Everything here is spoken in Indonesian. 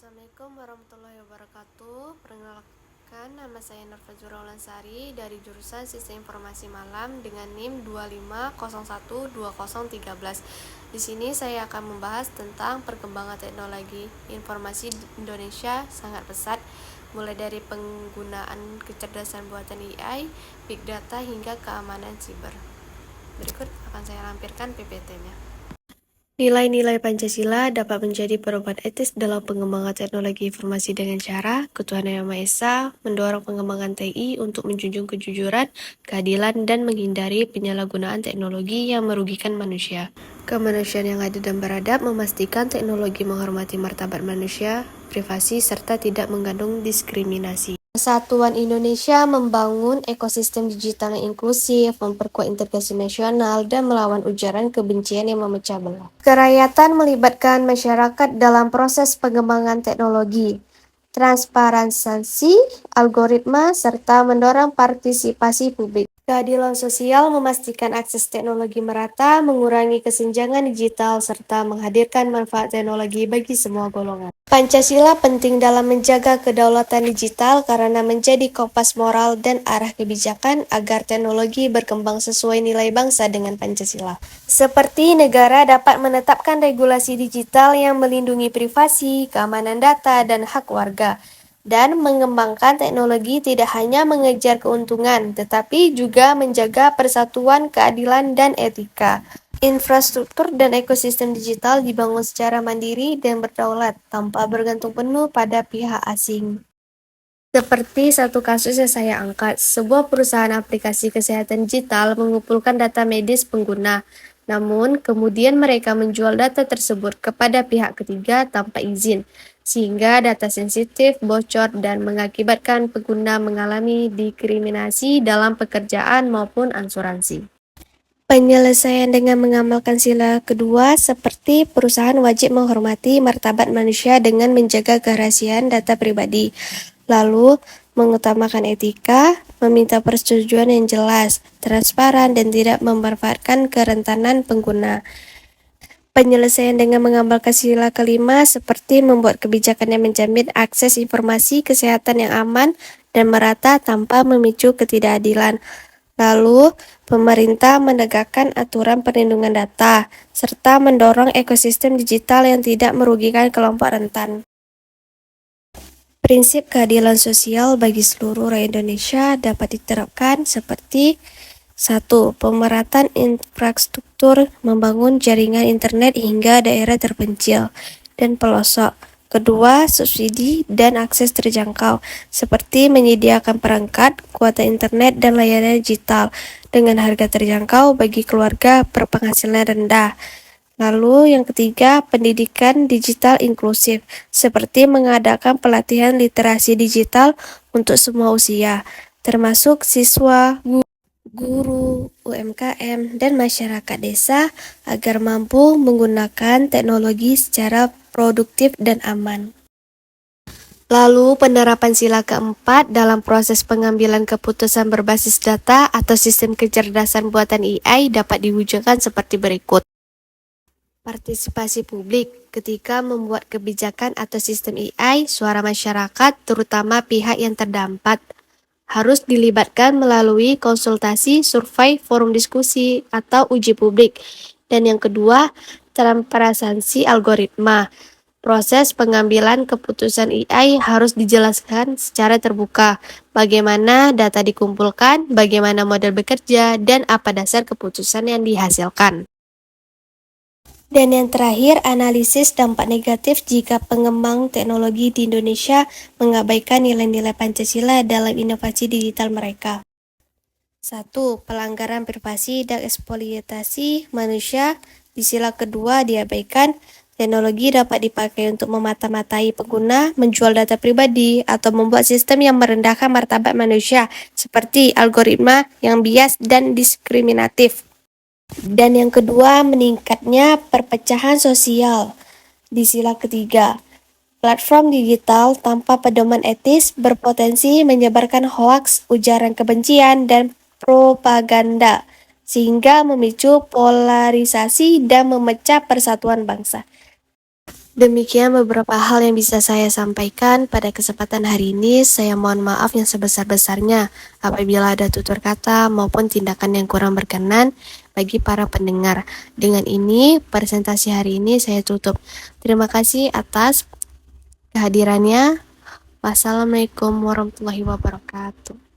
Assalamualaikum warahmatullahi wabarakatuh. Perkenalkan, nama saya Nurfazura Ulansari dari jurusan Sistem Informasi Malam dengan NIM 25012013. Di sini saya akan membahas tentang perkembangan teknologi informasi di Indonesia sangat pesat, mulai dari penggunaan kecerdasan buatan AI, big data hingga keamanan siber. Berikut akan saya lampirkan PPT-nya. Nilai-nilai Pancasila dapat menjadi pedoman etis dalam pengembangan teknologi informasi dengan cara ketuhanan Yang Maha Esa, mendorong pengembangan TI untuk menjunjung kejujuran, keadilan, dan menghindari penyalahgunaan teknologi yang merugikan manusia. Kemanusiaan yang adil dan beradab memastikan teknologi menghormati martabat manusia, privasi, serta tidak mengandung diskriminasi. Persatuan Indonesia membangun ekosistem digital yang inklusif, memperkuat integrasi nasional, dan melawan ujaran kebencian yang memecah belah. Kerakyatan melibatkan masyarakat dalam proses pengembangan teknologi, transparansi algoritma, serta mendorong partisipasi publik. Keadilan sosial memastikan akses teknologi merata, mengurangi kesenjangan digital, serta menghadirkan manfaat teknologi bagi semua golongan. Pancasila penting dalam menjaga kedaulatan digital karena menjadi kompas moral dan arah kebijakan agar teknologi berkembang sesuai nilai bangsa dengan Pancasila. Seperti negara dapat menetapkan regulasi digital yang melindungi privasi, keamanan data, dan hak warga. Dan mengembangkan teknologi tidak hanya mengejar keuntungan, tetapi juga menjaga persatuan, keadilan, dan etika. Infrastruktur dan ekosistem digital dibangun secara mandiri dan berdaulat, tanpa bergantung penuh pada pihak asing. Seperti satu kasus yang saya angkat, sebuah perusahaan aplikasi kesehatan digital mengumpulkan data medis pengguna, namun kemudian mereka menjual data tersebut kepada pihak ketiga tanpa izin, sehingga data sensitif bocor dan mengakibatkan pengguna mengalami diskriminasi dalam pekerjaan maupun asuransi. Penyelesaian dengan mengamalkan sila kedua seperti perusahaan wajib menghormati martabat manusia dengan menjaga kerahasiaan data pribadi, lalu mengutamakan etika, meminta persetujuan yang jelas, transparan, dan tidak memanfaatkan kerentanan pengguna. Penyelesaian dengan mengamalkan sila kelima seperti membuat kebijakan yang menjamin akses informasi kesehatan yang aman dan merata tanpa memicu ketidakadilan. Lalu, pemerintah menegakkan aturan perlindungan data, serta mendorong ekosistem digital yang tidak merugikan kelompok rentan. Prinsip keadilan sosial bagi seluruh rakyat Indonesia dapat diterapkan seperti 1. Pemerataan infrastruktur, membangun jaringan internet hingga daerah terpencil dan pelosok. Kedua, subsidi dan akses terjangkau, seperti menyediakan perangkat, kuota internet, dan layanan digital dengan harga terjangkau bagi keluarga berpenghasilan rendah. Lalu yang ketiga, pendidikan digital inklusif, seperti mengadakan pelatihan literasi digital untuk semua usia, termasuk siswa, guru, UMKM, dan masyarakat desa agar mampu menggunakan teknologi secara produktif dan aman. Lalu penerapan sila keempat dalam proses pengambilan keputusan berbasis data atau sistem kecerdasan buatan AI dapat diwujudkan seperti berikut. Partisipasi publik ketika membuat kebijakan atau sistem AI, suara masyarakat, terutama pihak yang terdampak, harus dilibatkan melalui konsultasi, survei, forum diskusi, atau uji publik. Dan yang kedua, transparansi algoritma. Proses pengambilan keputusan AI harus dijelaskan secara terbuka, bagaimana data dikumpulkan, bagaimana model bekerja, dan apa dasar keputusan yang dihasilkan. Dan yang terakhir, analisis dampak negatif jika pengembang teknologi di Indonesia mengabaikan nilai-nilai Pancasila dalam inovasi digital mereka. 1. Pelanggaran privasi dan eksploitasi manusia. Di sila kedua diabaikan, teknologi dapat dipakai untuk memata-matai pengguna, menjual data pribadi, atau membuat sistem yang merendahkan martabat manusia, seperti algoritma yang bias dan diskriminatif. Dan yang kedua, meningkatnya perpecahan sosial. Di sila ketiga, platform digital tanpa pedoman etis berpotensi menyebarkan hoaks, ujaran kebencian, dan propaganda, sehingga memicu polarisasi dan memecah persatuan bangsa. Demikian beberapa hal yang bisa saya sampaikan pada kesempatan hari ini. Saya mohon maaf yang sebesar-besarnya apabila ada tutur kata maupun tindakan yang kurang berkenan bagi para pendengar. Dengan ini, presentasi hari ini saya tutup. Terima kasih atas kehadirannya. Wassalamualaikum warahmatullahi wabarakatuh.